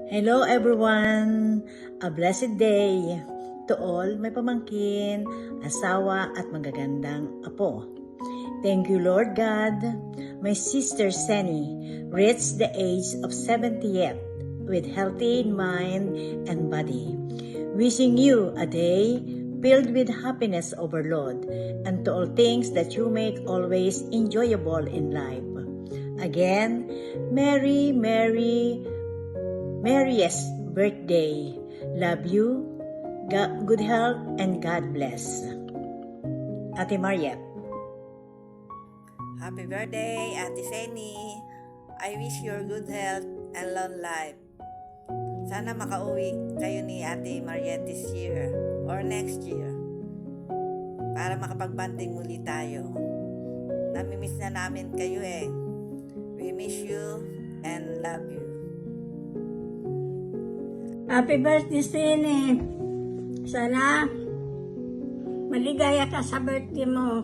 Hello everyone! A blessed day to all may pamangkin, asawa at magagandang apo. Thank you Lord God. My sister Seni reached the age of 70th with healthy mind and body. Wishing you a day filled with happiness overload and to all things that you make always enjoyable in life. Again, merriest birthday. Love you, good health, and God bless. Ate Mariette. Happy birthday, Ate Seni. I wish you good health and long life. Sana makauwi kayo ni Ate Mariette this year or next year para makapagbanding muli tayo. Namimiss na namin kayo eh. We miss you and love you. Happy birthday, Sini. Sana maligaya ka sa birthday mo.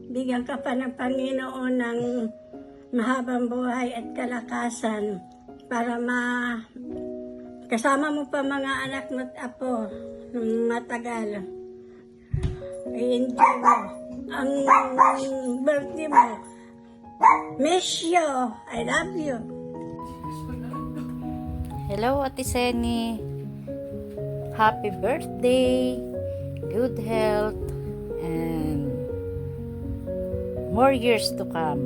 Bigyan ka pa ng Panginoon ng mahabang buhay at kalakasan para kasama mo pa mga anak mo at apo ng matagal. I-enjoy mo ang birthday mo. Miss you. I love you. Hello, Ate Seni. Happy birthday, good health, and more years to come.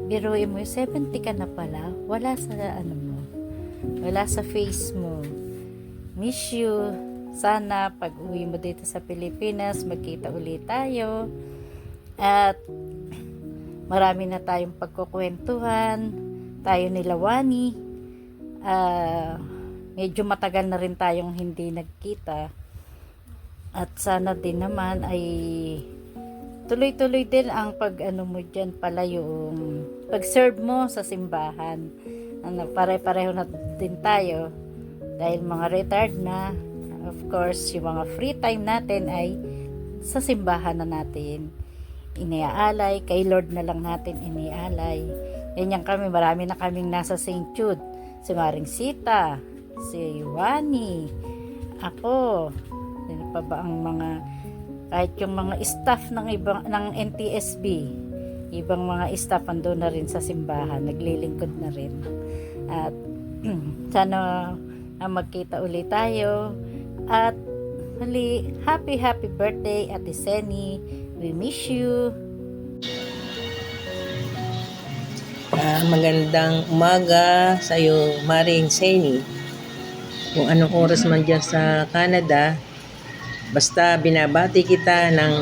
Biruin mo, 70 ka na pala. Wala sa wala sa face mo. Miss you. Sana pag uwi mo dito sa Pilipinas, magkita ulit tayo. At marami na tayong pagkukwentuhan. Tayo ni Lawani. Medyo matagal na rin tayong hindi nagkita. At sana din naman ay tuloy-tuloy din ang mo dyan pala yung pag-serve mo sa simbahan. Pare-pareho na din tayo dahil mga retired na. Of course, yung mga free time natin ay sa simbahan na natin iniaalay. Kay Lord na lang natin iniaalay. Ganyan kami, marami na kaming nasa St. Jude. Si Maring Sita, si Wani, ako, sino pa ba ang mga, kahit yung mga staff ng NTSB, ibang mga staff ando na rin sa simbahan, naglilingkod na rin. At sana magkita ulit tayo. At happy birthday Ate Seni. We miss you. Magandang umaga sa iyo, Maring Seni. Kung anong oras man dyan sa Canada, basta binabati kita ng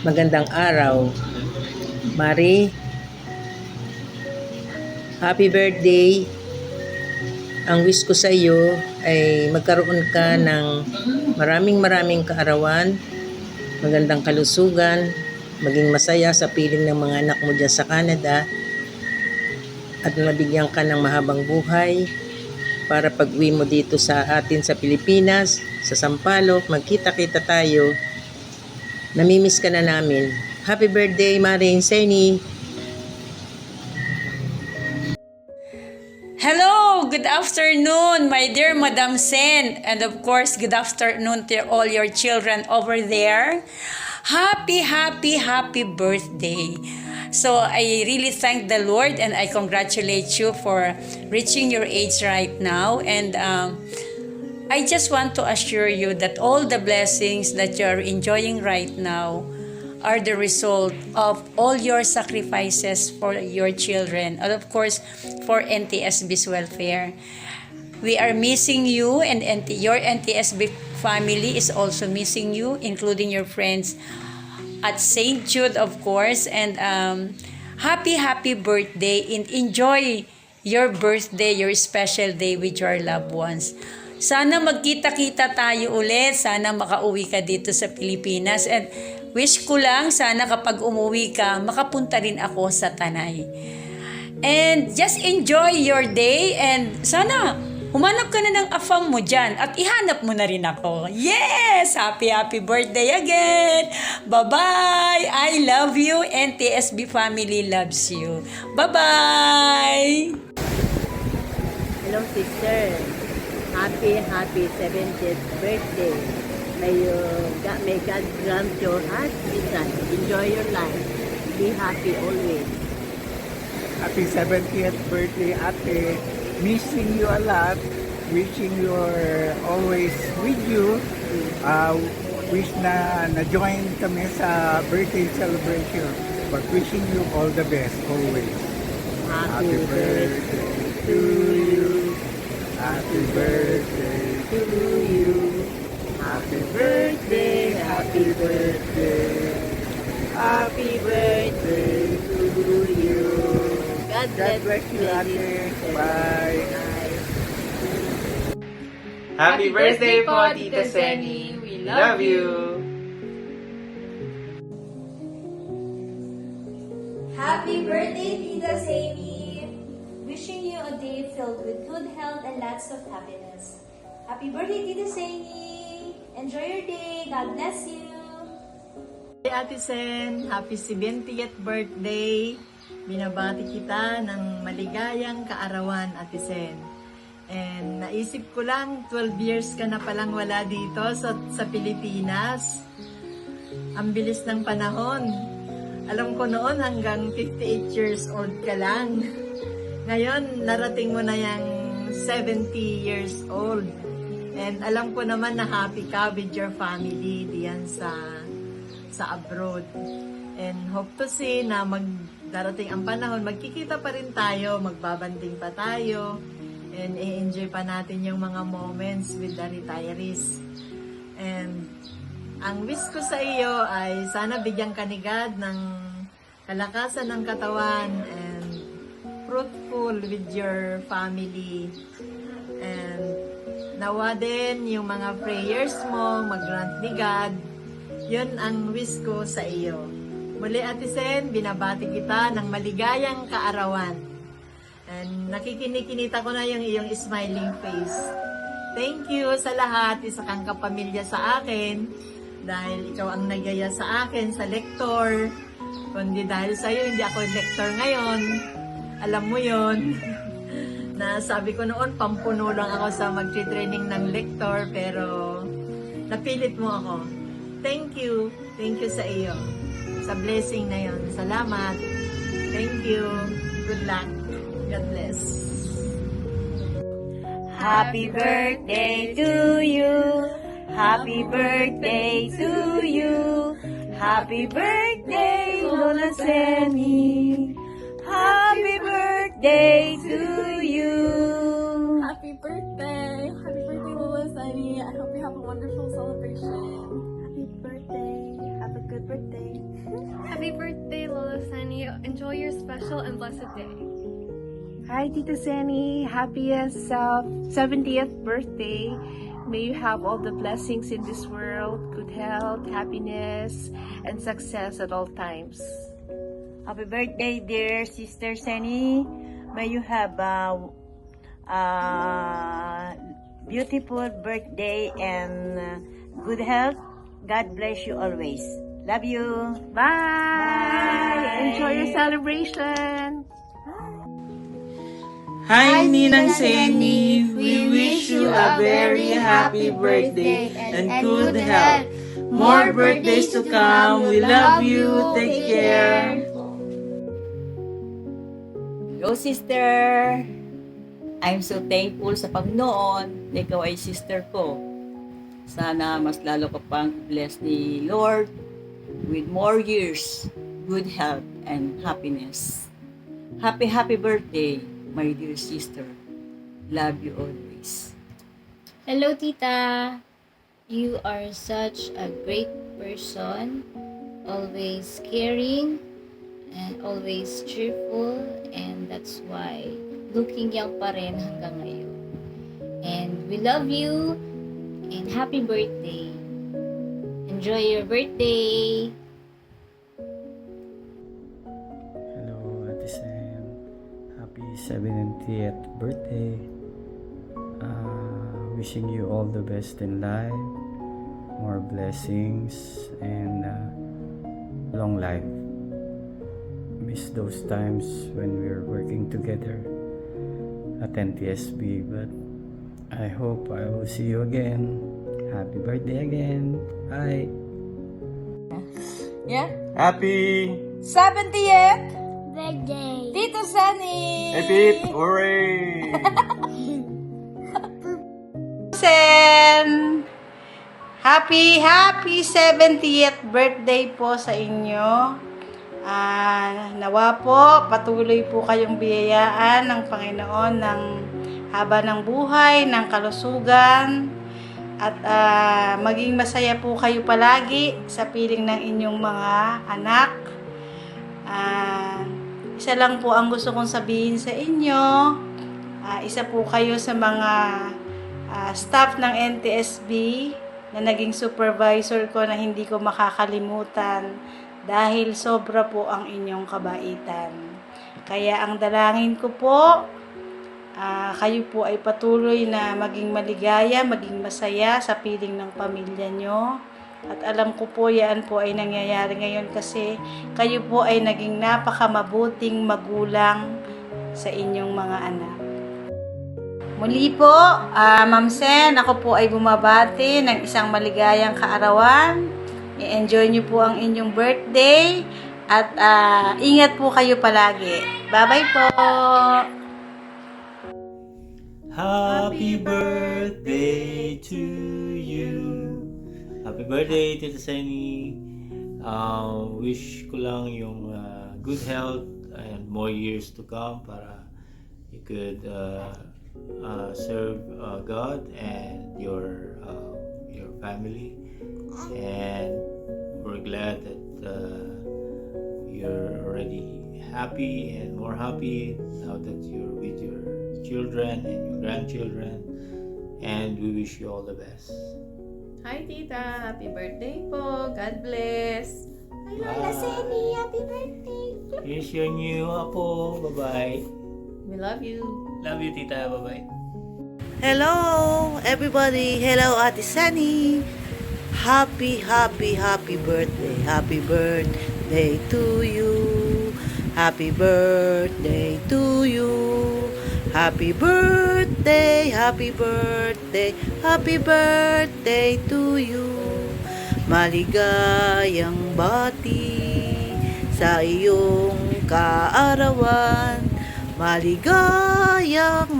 magandang araw. Mari, happy birthday. Ang wish ko sa iyo ay magkaroon ka ng maraming kaarawan, magandang kalusugan, maging masaya sa piling ng mga anak mo dyan sa Canada, at mabigyan ka ng mahabang buhay para pag-uwi mo dito sa atin sa Pilipinas, sa Sampaloc, magkita-kita tayo. Namimiss ka na namin. Happy birthday, Maring Seni. Hello! Good afternoon, my dear Madam Sen. And of course, good afternoon to all your children over there. Happy birthday. So I really thank the Lord and I congratulate you for reaching your age right now. And I just want to assure you that all the blessings that you are enjoying right now are the result of all your sacrifices for your children and of course for NTSB's welfare. We are missing you and your NTSB family is also missing you, including your friends at St. Jude, of course. And happy birthday and enjoy your birthday, your special day with your loved ones. Sana magkita-kita tayo ulit. Sana makauwi ka dito sa Pilipinas. And wish ko lang, sana kapag umuwi ka, makapunta rin ako sa Tanay. And just enjoy your day and sana humanap ka na ng afam mo dyan at ihanap mo na rin ako. Yes! Happy birthday again! Bye-bye! I love you and TSB family loves you. Bye-bye! Hello sister. happy 70th birthday. May God grant your heart desire. Enjoy your life. Be happy always. Happy 70th birthday, Ate. Missing you a lot. Wishing you're always with you. Wish na na-join kami sa birthday celebration. But wishing you all the best always. Happy birthday to you. Happy birthday to you. Happy birthday, happy birthday. Happy birthday to you. God God bless you, Ate. Bye. Happy birthday po, Tita Senny. We love you. Happy birthday, Tita Sammy! Wishing you a day filled with good health and lots of happiness. Happy birthday, Tita Sammy! Enjoy your day. God bless you. Hey Ate Sen, happy 70th birthday. Binabati kita ng maligayang kaarawan, Ate Sen. And naisip ko lang, 12 years ka na palang wala dito sa Pilipinas. Ang bilis ng panahon. Alam ko noon hanggang 58 years old ka lang. Ngayon, narating mo na yung 70 years old. And alam ko naman na happy ka with your family diyan sa abroad. And hope to see na darating ang panahon, magkikita pa rin tayo, magbabanding pa tayo, and i-enjoy pa natin yung mga moments with the retirees. And ang wish ko sa iyo ay sana bigyan ka ni God ng kalakasan ng katawan and fruitful with your family. And nawa din yung mga prayers mo, mag-grant ni God. Yun ang wish ko sa iyo. Muli Ate Sen, binabati kita ng maligayang kaarawan. And nakikinikinita ko na yung iyong smiling face. Thank you sa lahat, isa kang kapamilya sa akin. Dahil ikaw ang nagaya sa akin sa lector. Kundi dahil sa iyo, hindi ako lector ngayon. Alam mo yon. Na sabi ko noon, pampuno lang ako sa mag-training ng lector, pero napilit mo ako. Thank you. Thank you sa iyo. Sa blessing na yon. Salamat. Thank you. Good luck. God bless. Happy birthday to you. Happy birthday to you. Happy birthday, Lola Senny. Happy birthday to you. Happy birthday! Happy birthday, Lola Senny. I hope you have a wonderful celebration. Happy birthday. Have a good birthday. Happy birthday, Lola Senny. Enjoy your special and blessed day. Hi, Tita Senny. Happiest 70th birthday. May you have all the blessings in this world, good health, happiness, and success at all times. Happy birthday, dear Sister Senny. May you have a beautiful birthday and good health. God bless you always. Love you. Bye! Enjoy your celebration! Hi, Ninang Senny. We wish you a very happy birthday and good health. More birthdays to come. We love you. Take care. Hello, sister! I'm so thankful sa Panginoon na ikaw ay sister ko. Sana mas lalo ka pang bless ni Lord with more years, good health, and happiness. Happy birthday, my dear sister. Love you always. Hello, Tita. You are such a great person, always caring, and always cheerful, and that's why looking young pa rin hanggang ngayon. And we love you, and happy birthday. Enjoy your birthday. Hello, Ate Sam. Happy 70th birthday. Wishing you all the best in life, more blessings, and long life. Miss those times when we were working together at NTSB, but I hope I will see you again. Happy birthday again. Bye. Yeah? Happy 70th Birthday! Tito Sunny! Epic! Hooray! Sen! Happy 70th birthday po sa inyo. Nawa po, patuloy po kayong biyayaan ng Panginoon ng haba ng buhay, ng kalusugan, at maging masaya po kayo palagi sa piling ng inyong mga anak. Isa lang po ang gusto kong sabihin sa inyo. Isa po kayo sa mga staff ng NTSB na naging supervisor ko na hindi ko makakalimutan dahil sobra po ang inyong kabaitan. Kaya ang dalangin ko po, kayo po ay patuloy na maging maligaya, maging masaya sa piling ng pamilya nyo. At alam ko po yan po ay nangyayari ngayon kasi kayo po ay naging napakamabuting magulang sa inyong mga anak. Muli po, Ma'am Sen, ako po ay bumabati ng isang maligayang kaarawan. I-enjoy niyo po ang inyong birthday at ingat po kayo palagi. Bye-bye po! Happy birthday to you. Happy birthday, Tita Seni. Wish ko lang yung good health and more years to come para you could serve God and your family. And we're glad that you're already happy and more happy now that you're with your children and your grandchildren, and we wish you all the best. Hi, Tita. Happy birthday po. God bless. Hi, Lola Seni. Happy birthday. Here's your new apo. Bye-bye. We love you. Love you, Tita. Bye-bye. Hello, everybody. Hello, Ate Sunny. Happy birthday. Happy birthday to you. Happy birthday to you. Happy birthday, happy birthday, happy birthday to you. Maligayang bati sa iyong kaarawan. Maligayang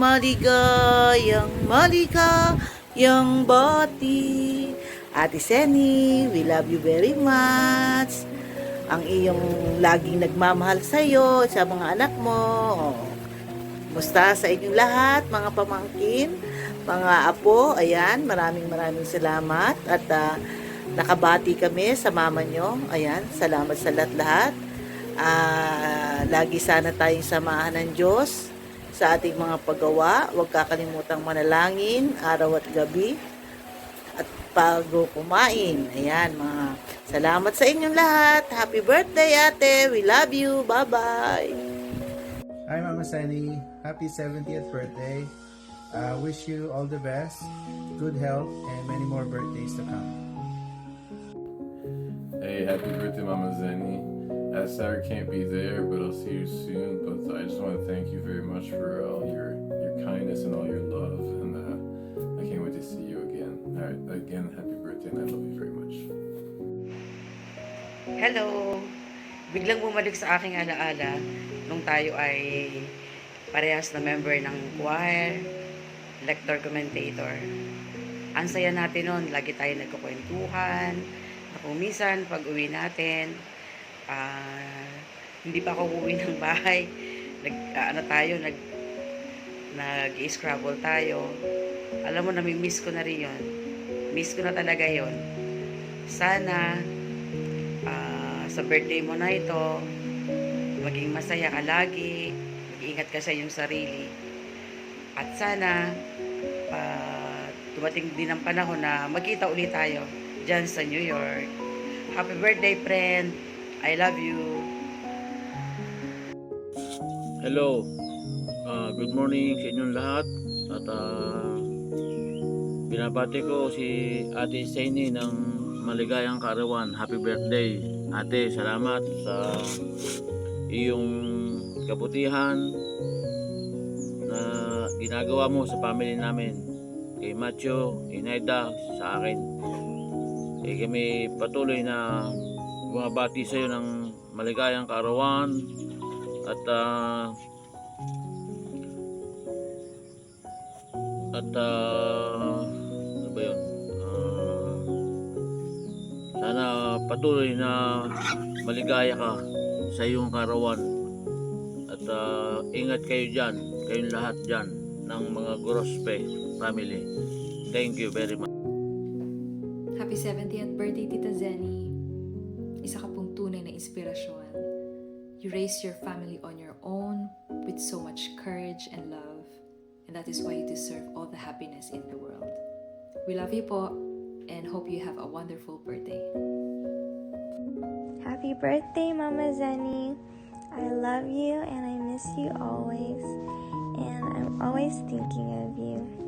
bati. Ate Seni, we love you very much. Ang iyong laging nagmamahal sa iyo, sa mga anak mo. Musta sa inyong lahat, mga pamangkin, mga apo. Ayan, maraming salamat. At nakabati kami sa mama nyo. Ayan, salamat sa lahat-lahat. Lagi sana tayong samahan ng Diyos sa ating mga paggawa. Huwag kakalimutang manalangin, araw at gabi. At bago kumain. Ayan, mga salamat sa inyong lahat. Happy birthday, ate. We love you. Bye-bye. Hi, Mama Seni. Happy 70th birthday. Wish you all the best, good health, and many more birthdays to come. Hey, happy birthday, Mama Zeni. Sorry I can't be there, but I'll see you soon. But I just want to thank you very much for all your kindness and all your love, and I can't wait to see you again. All right, again, happy birthday, and I love you very much. Hello! Biglang bumalik sa aking alaala nung tayo ay parehas na member ng choir, lector, commentator. Ang saya natin nun, lagi tayo nagkukwentuhan, na kung minsan pag uwi natin, hindi pa ako uwi ng bahay, nag-scrabble tayo. Alam mo, nami-miss ko na rin yun. Miss ko na talaga yun. Sana, sa birthday mo na ito, maging masaya ka lagi, mag-iingat ka sa iyong sarili. At sana, dumating din ang panahon na magkita ulit tayo dyan sa New York. Happy birthday, friend! I love you! Hello! Good morning sa inyong lahat. At binabati ko si Ate Seni ng maligayang kaarawan. Happy birthday! Ate, salamat sa iyong kabutihan na ginagawa mo sa family namin. kay Macho, Inaida, sa akin. Kami patuloy na bumabati sa iyo ng maligayang kaarawan at ano ba yun? Sana patuloy na maligaya ka sa iyong kaarawan at ingat kayo dyan, kayong lahat dyan ng mga Gorospe family. Thank you very much. Happy 70th birthday, Tita Zenny. Isa ka pong tunay na inspirasyon. You raised your family on your own with so much courage and love. And that is why you deserve all the happiness in the world. We love you po and hope you have a wonderful birthday. Happy birthday, Mama Zenny. I love you and I miss you always. And I'm always thinking of you.